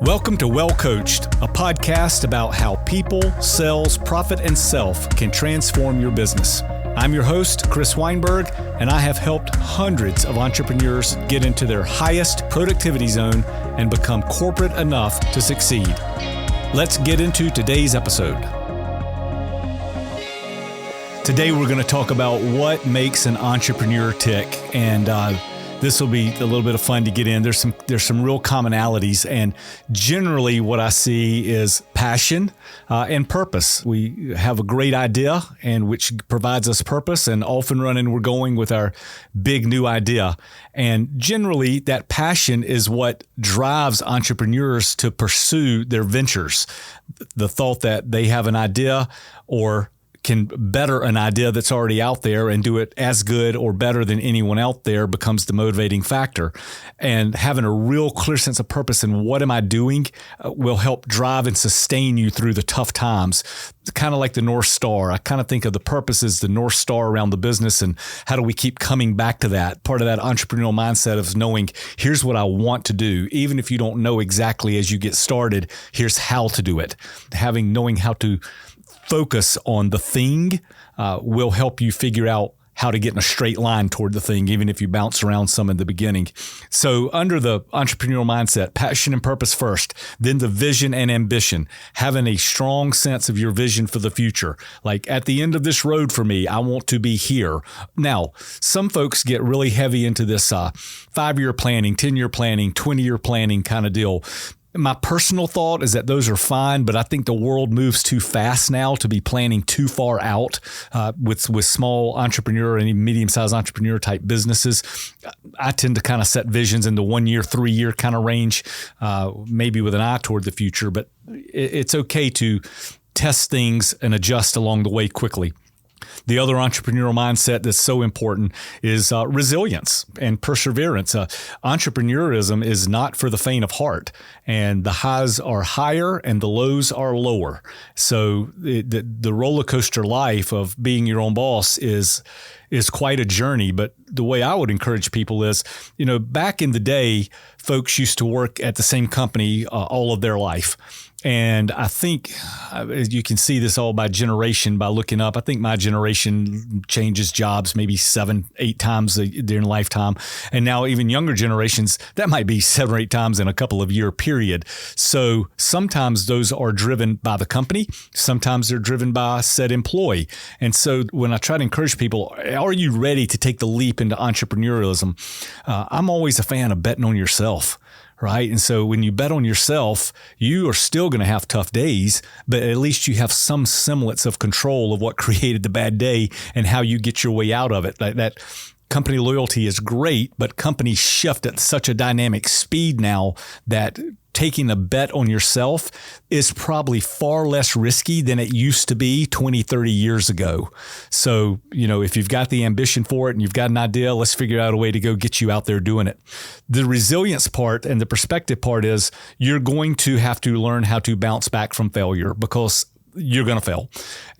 Welcome to Well Coached, a podcast about how people, sales, profit, and self can transform your business. I'm your host, Chris Weinberg, and I have helped hundreds of entrepreneurs get into their highest productivity zone and become corporate enough to succeed. Let's get into today's episode. Today, we're going to talk about what makes an entrepreneur tick, and this will be a little bit of fun to get in. There's some real commonalities, and generally what I see is passion and purpose. We have a great idea, and which provides us purpose, and often we're going with our big new idea. And generally, that passion is what drives entrepreneurs to pursue their ventures. The thought that they have an idea or can better an idea that's already out there and do it as good or better than anyone out there becomes the motivating factor. And having a real clear sense of purpose in what am I doing will help drive and sustain you through the tough times. Kind of like the North Star. I kind of think of the purpose as the North Star around the business, and how do we keep coming back to that? Part of that entrepreneurial mindset of knowing, here's what I want to do. Even if you don't know exactly as you get started, here's how to do it. Knowing how to focus on the thing will help you figure out how to get in a straight line toward the thing, even if you bounce around some in the beginning. So under the entrepreneurial mindset, passion and purpose first, then the vision and ambition, having a strong sense of your vision for the future. Like, at the end of this road for me, I want to be here. Now, some folks get really heavy into this 5-year planning, 10-year planning, 20-year planning kind of deal. My personal thought is that those are fine, but I think the world moves too fast now to be planning too far out with small entrepreneur and even medium-sized entrepreneur type businesses. I tend to kind of set visions in the 1 year, 3 year kind of range, maybe with an eye toward the future, but it's okay to test things and adjust along the way quickly. The other entrepreneurial mindset that's so important is resilience and perseverance. Entrepreneurism is not for the faint of heart, and the highs are higher and the lows are lower. So the roller coaster life of being your own boss is quite a journey. But the way I would encourage people is, back in the day, folks used to work at the same company all of their life. And I think you can see this all by generation by looking up. I think my generation changes jobs maybe 7-8 times during lifetime. And now even younger generations, that might be 7 or 8 times in a couple of year period. So sometimes those are driven by the company. Sometimes they're driven by said employee. And so when I try to encourage people, are you ready to take the leap into entrepreneurialism? I'm always a fan of betting on yourself. Right. And so when you bet on yourself, you are still going to have tough days, but at least you have some semblance of control of what created the bad day and how you get your way out of it. That company loyalty is great, but companies shift at such a dynamic speed now that taking a bet on yourself is probably far less risky than it used to be 20, 30 years ago. So, if you've got the ambition for it and you've got an idea, let's figure out a way to go get you out there doing it. The resilience part and the perspective part is you're going to have to learn how to bounce back from failure, because you're going to fail,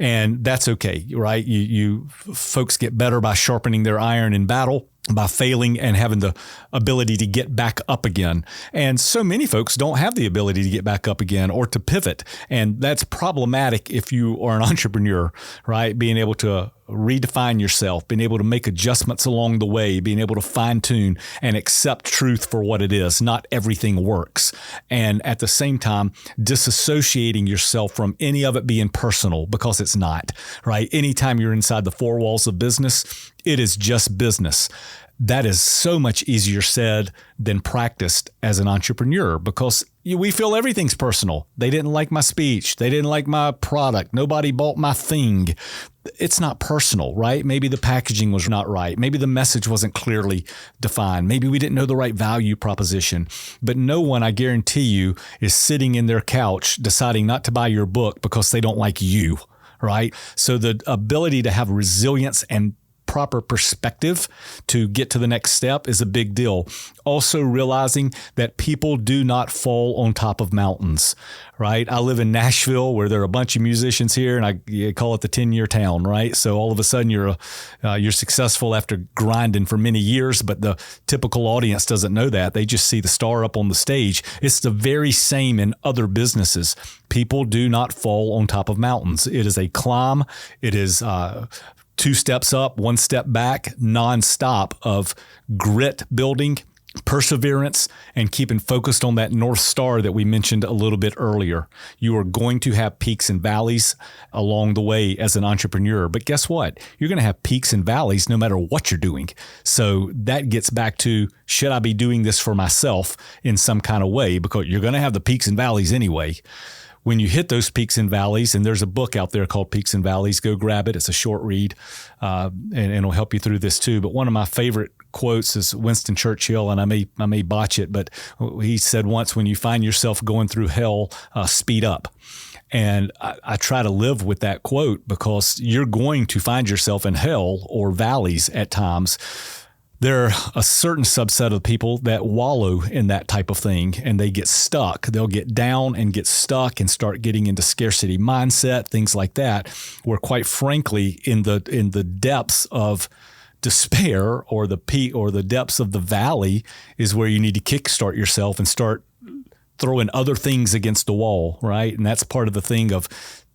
and that's okay, right? You folks get better by sharpening their iron in battle, by failing and having the ability to get back up again. And so many folks don't have the ability to get back up again or to pivot. And that's problematic if you are an entrepreneur, right? Being able to redefine yourself, being able to make adjustments along the way, being able to fine tune and accept truth for what it is. Not everything works. And at the same time, disassociating yourself from any of it being personal, because it's not, right? Anytime you're inside the 4 walls of business, it is just business. That is so much easier said than practiced as an entrepreneur, because we feel everything's personal. They didn't like my speech. They didn't like my product. Nobody bought my thing. It's not personal, right? Maybe the packaging was not right. Maybe the message wasn't clearly defined. Maybe we didn't know the right value proposition. But no one, I guarantee you, is sitting in their couch deciding not to buy your book because they don't like you, right? So the ability to have resilience and proper perspective to get to the next step is a big deal. Also realizing that people do not fall on top of mountains, right? I live in Nashville where there are a bunch of musicians here, and I call it the 10-year town, right? So all of a sudden you're successful after grinding for many years, but the typical audience doesn't know that. They just see the star up on the stage. It's the very same in other businesses. People do not fall on top of mountains. It is a climb. It is 2 steps up, 1 step back, nonstop of grit building, perseverance, and keeping focused on that North Star that we mentioned a little bit earlier. You are going to have peaks and valleys along the way as an entrepreneur. But guess what? You're going to have peaks and valleys no matter what you're doing. So that gets back to, should I be doing this for myself in some kind of way? Because you're going to have the peaks and valleys anyway. When you hit those peaks and valleys, and there's a book out there called Peaks and Valleys, go grab it. It's a short read, and it'll help you through this too. But one of my favorite quotes is Winston Churchill, and I may botch it, but he said once, when you find yourself going through hell, speed up. And I try to live with that quote, because you're going to find yourself in hell or valleys at times. There are a certain subset of people that wallow in that type of thing, and they get stuck. They'll get down and get stuck and start getting into scarcity mindset, things like that, where quite frankly, in the depths of despair or the peak or the depths of the valley is where you need to kickstart yourself and start throwing other things against the wall, right? And that's part of the thing of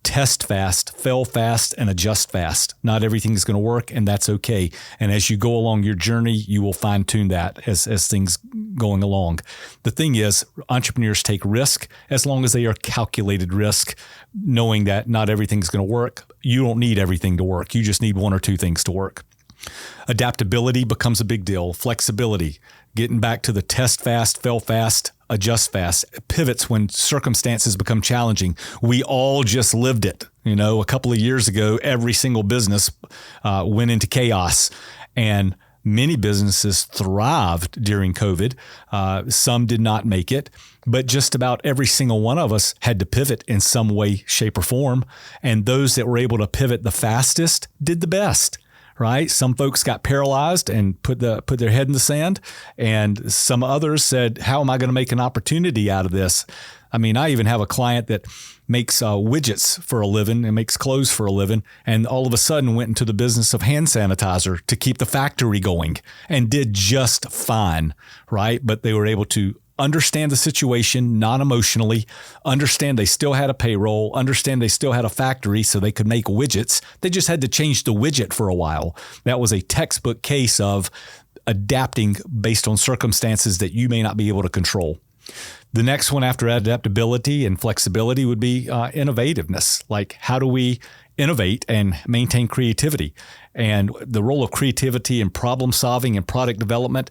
test fast, fail fast, and adjust fast. Not everything is going to work, and that's okay. And as you go along your journey, you will fine tune that as things going along. The thing is, entrepreneurs take risk as long as they are calculated risk, knowing that not everything's going to work. You don't need everything to work. You just need 1 or 2 things to work. Adaptability becomes a big deal. Flexibility, getting back to the test fast, fail fast, adjust fast, pivots when circumstances become challenging. We all just lived it. A couple of years ago, every single business went into chaos, and many businesses thrived during COVID. Some did not make it, but just about every single one of us had to pivot in some way, shape, or form. And those that were able to pivot the fastest did the best. Right? Some folks got paralyzed and put their head in the sand, and some others said, how am I going to make an opportunity out of this? I mean, I even have a client that makes widgets for a living and makes clothes for a living, and all of a sudden went into the business of hand sanitizer to keep the factory going and did just fine, right? But they were able to understand the situation non-emotionally, understand they still had a payroll, understand they still had a factory so they could make widgets. They just had to change the widget for a while. That was a textbook case of adapting based on circumstances that you may not be able to control. The next one after adaptability and flexibility would be innovativeness. Like, how do we innovate and maintain creativity? And the role of creativity in problem solving and product development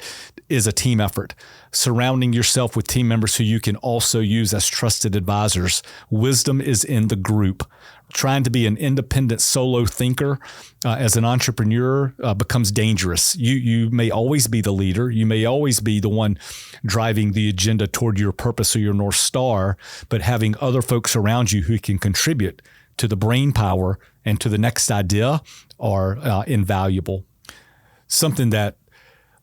is a team effort. Surrounding yourself with team members who you can also use as trusted advisors. Wisdom is in the group. Trying to be an independent solo thinker as an entrepreneur becomes dangerous. You may always be the leader. You may always be the one driving the agenda toward your purpose or your North Star, but having other folks around you who can contribute to the brain power and to the next idea are invaluable. Something that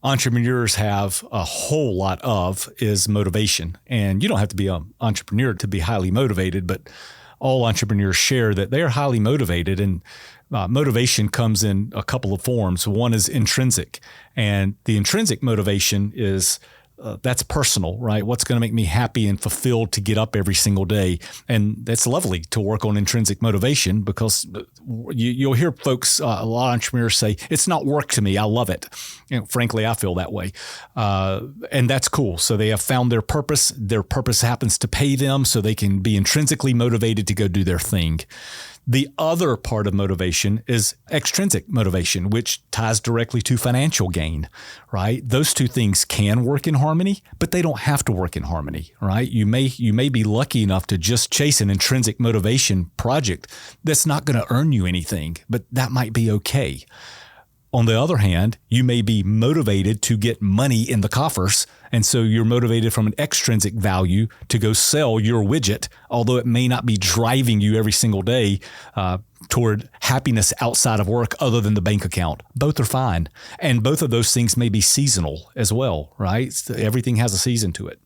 entrepreneurs have a whole lot of is motivation. And you don't have to be an entrepreneur to be highly motivated, but all entrepreneurs share that they are highly motivated, and motivation comes in a couple of forms. One is intrinsic, and the intrinsic motivation is that's personal, right? What's going to make me happy and fulfilled to get up every single day? And that's lovely to work on intrinsic motivation, because you'll hear folks, a lot of entrepreneurs say, it's not work to me. I love it. Frankly, I feel that way. And that's cool. So they have found their purpose. Their purpose happens to pay them so they can be intrinsically motivated to go do their thing. The other part of motivation is extrinsic motivation, which ties directly to financial gain, right? Those two things can work in harmony, but they don't have to work in harmony, right? You may be lucky enough to just chase an intrinsic motivation project that's not going to earn you anything, but that might be okay. On the other hand, you may be motivated to get money in the coffers. And so you're motivated from an extrinsic value to go sell your widget, although it may not be driving you every single day toward happiness outside of work other than the bank account. Both are fine. And both of those things may be seasonal as well, right? Everything has a season to it.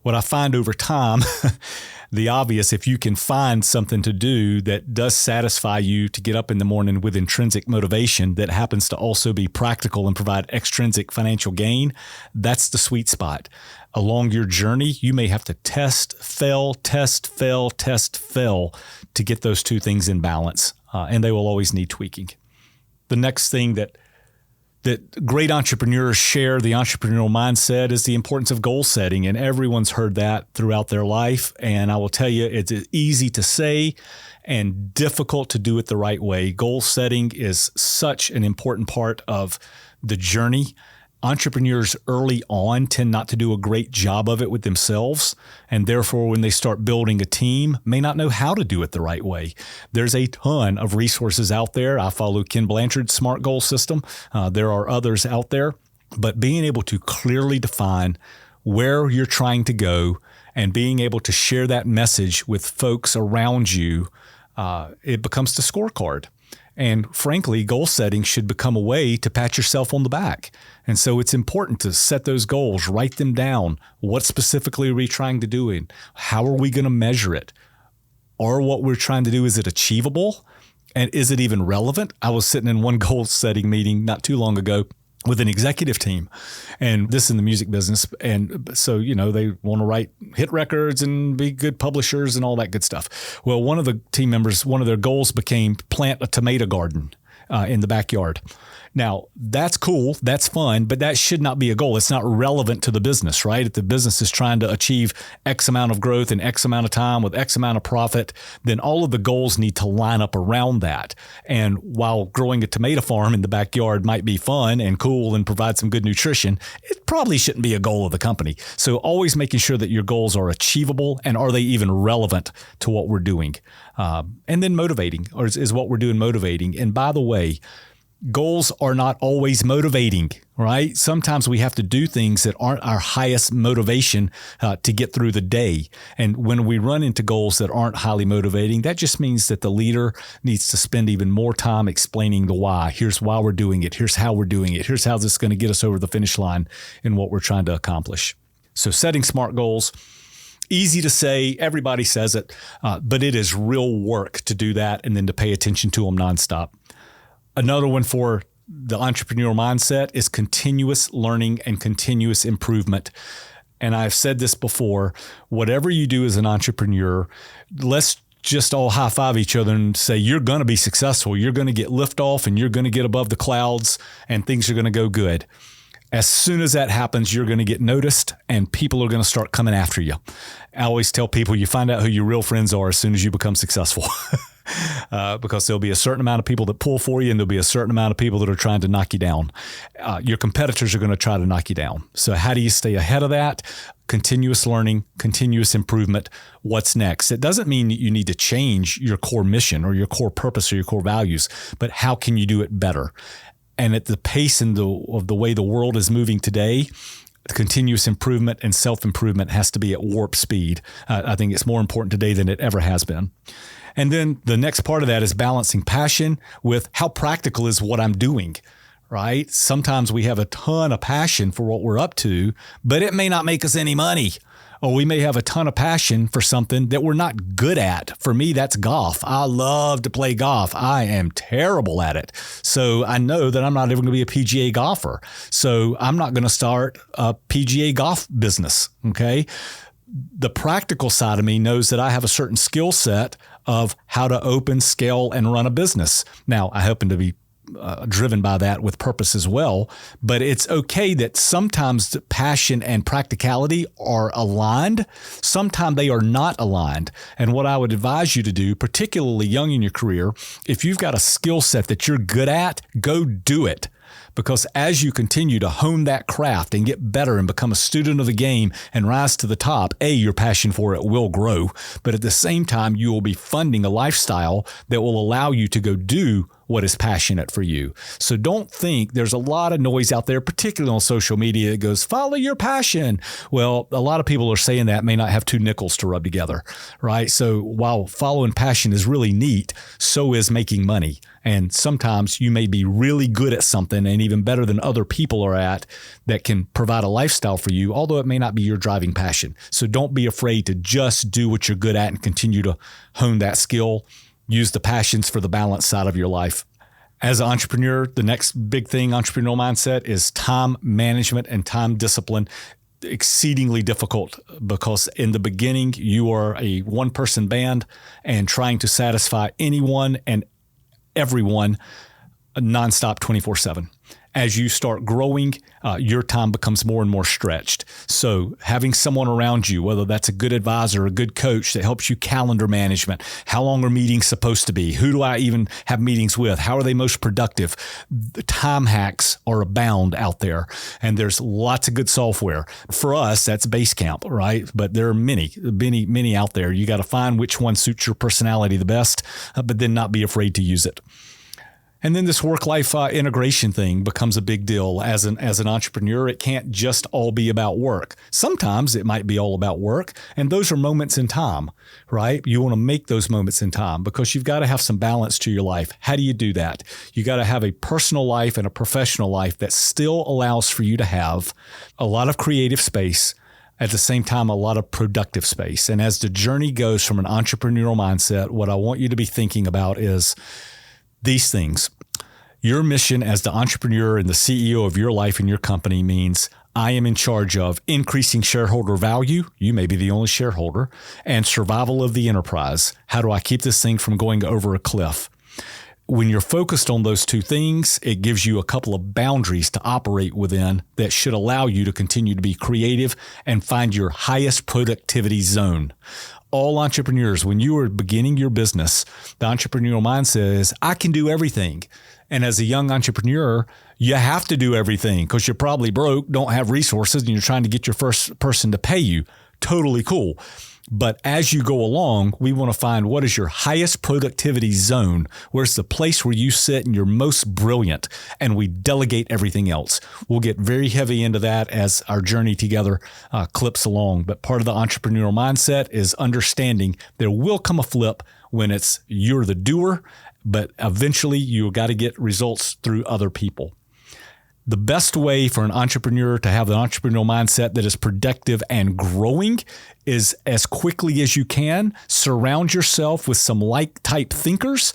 What I find over time, the obvious, if you can find something to do that does satisfy you to get up in the morning with intrinsic motivation that happens to also be practical and provide extrinsic financial gain, that's the sweet spot. Along your journey, you may have to test, fail to get those two things in balance, and they will always need tweaking. The next thing that great entrepreneurs share, the entrepreneurial mindset, is the importance of goal setting. And everyone's heard that throughout their life. And I will tell you, it's easy to say and difficult to do it the right way. Goal setting is such an important part of the journey. Entrepreneurs early on tend not to do a great job of it with themselves, and therefore when they start building a team, may not know how to do it the right way. There's a ton of resources out there. I follow Ken Blanchard's SMART goal system. There are others out there, but being able to clearly define where you're trying to go and being able to share that message with folks around you, it becomes the scorecard. And frankly, goal setting should become a way to pat yourself on the back. And so it's important to set those goals, write them down. What specifically are we trying to do? And how are we going to measure it? Or what we're trying to do, is it achievable? And is it even relevant? I was sitting in one goal setting meeting not too long ago with an executive team, and this in the music business. And so, they want to write hit records and be good publishers and all that good stuff. Well, one of the team members, one of their goals became plant a tomato garden in the backyard. Now, that's cool. That's fun, but that should not be a goal. It's not relevant to the business, right? If the business is trying to achieve X amount of growth in X amount of time with X amount of profit, then all of the goals need to line up around that. And while growing a tomato farm in the backyard might be fun and cool and provide some good nutrition, it probably shouldn't be a goal of the company. So always making sure that your goals are achievable, and are they even relevant to what we're doing? And then motivating, or is what we're doing motivating? And by the way, goals are not always motivating, right? Sometimes we have to do things that aren't our highest motivation to get through the day. And when we run into goals that aren't highly motivating, that just means that the leader needs to spend even more time explaining the why. Here's why we're doing it. Here's how we're doing it. Here's how this is going to get us over the finish line in what we're trying to accomplish. So setting SMART goals, easy to say, everybody says it, but it is real work to do that and then to pay attention to them nonstop. Another one for the entrepreneurial mindset is continuous learning and continuous improvement. And I've said this before, whatever you do as an entrepreneur, let's just all high five each other and say, you're going to be successful. You're going to get liftoff and you're going to get above the clouds and things are going to go good. As soon as that happens, you're going to get noticed and people are going to start coming after you. I always tell people, you find out who your real friends are as soon as you become successful. Because there'll be a certain amount of people that pull for you, and there'll be a certain amount of people that are trying to knock you down. Your competitors are going to try to knock you down. So how do you stay ahead of that? Continuous learning, continuous improvement. What's next? It doesn't mean that you need to change your core mission or your core purpose or your core values, but how can you do it better? And at the pace and of the way the world is moving today, continuous improvement and self-improvement has to be at warp speed. I think it's more important today than it ever has been. And then the next part of that is balancing passion with how practical is what I'm doing, right? Sometimes we have a ton of passion for what we're up to, but it may not make us any money. Or we may have a ton of passion for something that we're not good at. For me, that's golf. I love to play golf. I am terrible at it. So I know that I'm not ever going to be a PGA golfer. So I'm not going to start a PGA golf business, okay? The practical side of me knows that I have a certain skill set of how to open, scale, and run a business. Now, I happen to be driven by that with purpose as well, but it's okay that sometimes the passion and practicality are aligned. Sometimes they are not aligned. And what I would advise you to do, particularly young in your career, if you've got a skill set that you're good at, go do it. Because as you continue to hone that craft and get better and become a student of the game and rise to the top, your passion for it will grow. But at the same time, you will be funding a lifestyle that will allow you to go do what is passionate for you. So don't think there's a lot of noise out there, particularly on social media, that goes, follow your passion. Well, a lot of people are saying that may not have two nickels to rub together, right? So while following passion is really neat, so is making money. And sometimes you may be really good at something and even better than other people are at that can provide a lifestyle for you, although it may not be your driving passion. So don't be afraid to just do what you're good at and continue to hone that skill. Use the passions for the balance side of your life. As an entrepreneur, the next big thing, entrepreneurial mindset, is time management and time discipline. Exceedingly difficult because in the beginning, you are a one-person band and trying to satisfy anyone and everyone nonstop 24/7. As you start growing, your time becomes more and more stretched. So having someone around you, whether that's a good advisor, a good coach that helps you calendar management, how long are meetings supposed to be? Who do I even have meetings with? How are they most productive? The time hacks are abound out there, and there's lots of good software. For us, that's Basecamp, right? But there are many out there. You got to find which one suits your personality the best, but then not be afraid to use it. And then this work-life integration thing becomes a big deal. As an entrepreneur, it can't just all be about work. Sometimes it might be all about work, and those are moments in time, right? You want to make those moments in time because you've got to have some balance to your life. How do you do that? You got to have a personal life and a professional life that still allows for you to have a lot of creative space, at the same time, a lot of productive space. And as the journey goes from an entrepreneurial mindset, what I want you to be thinking about is these things. Your mission as the entrepreneur and the CEO of your life and your company means I am in charge of increasing shareholder value. You may be the only shareholder, and survival of the enterprise. How do I keep this thing from going over a cliff? When you're focused on those two things, it gives you a couple of boundaries to operate within that should allow you to continue to be creative and find your highest productivity zone. All entrepreneurs, when you are beginning your business, the entrepreneurial mindset is, I can do everything. And as a young entrepreneur, you have to do everything because you're probably broke, don't have resources, and you're trying to get your first person to pay you. Totally cool. But as you go along, we want to find what is your highest productivity zone. Where's the place where you sit and you're most brilliant, and we delegate everything else. We'll get very heavy into that as our journey together clips along. But part of the entrepreneurial mindset is understanding there will come a flip when it's you're the doer, but eventually you got to get results through other people. The best way for an entrepreneur to have an entrepreneurial mindset that is productive and growing is as quickly as you can, surround yourself with some like-type thinkers,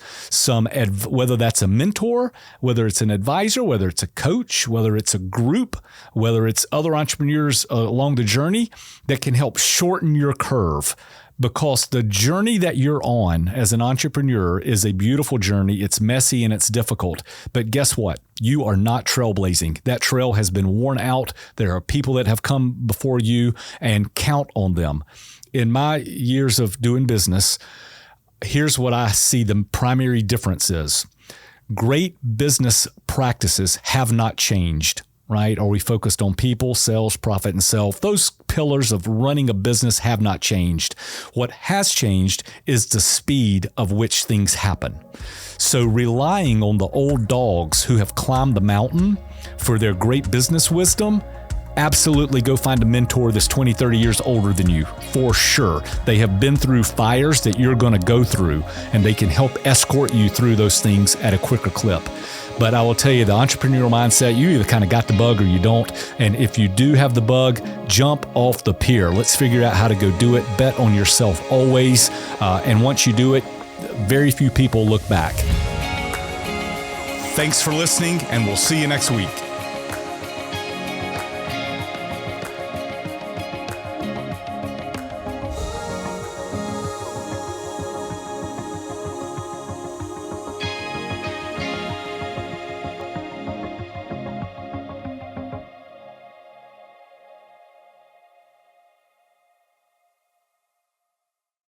whether that's a mentor, whether it's an advisor, whether it's a coach, whether it's a group, whether it's other entrepreneurs along the journey that can help shorten your curve. Because the journey that you're on as an entrepreneur is a beautiful journey. It's messy and it's difficult. But guess what? You are not trailblazing. That trail has been worn out. There are people that have come before you, and count on them. In my years of doing business, here's what I see the primary difference is. Great business practices have not changed. Right? Are we focused on people, sales, profit, and self? Those pillars of running a business have not changed. What has changed is the speed of which things happen. So relying on the old dogs who have climbed the mountain for their great business wisdom, absolutely go find a mentor that's 20, 30 years older than you, for sure. They have been through fires that you're going to go through, and they can help escort you through those things at a quicker clip. But I will tell you, the entrepreneurial mindset, you either kind of got the bug or you don't. And if you do have the bug, jump off the pier. Let's figure out how to go do it. Bet on yourself always. And once you do it, very few people look back. Thanks for listening, and we'll see you next week.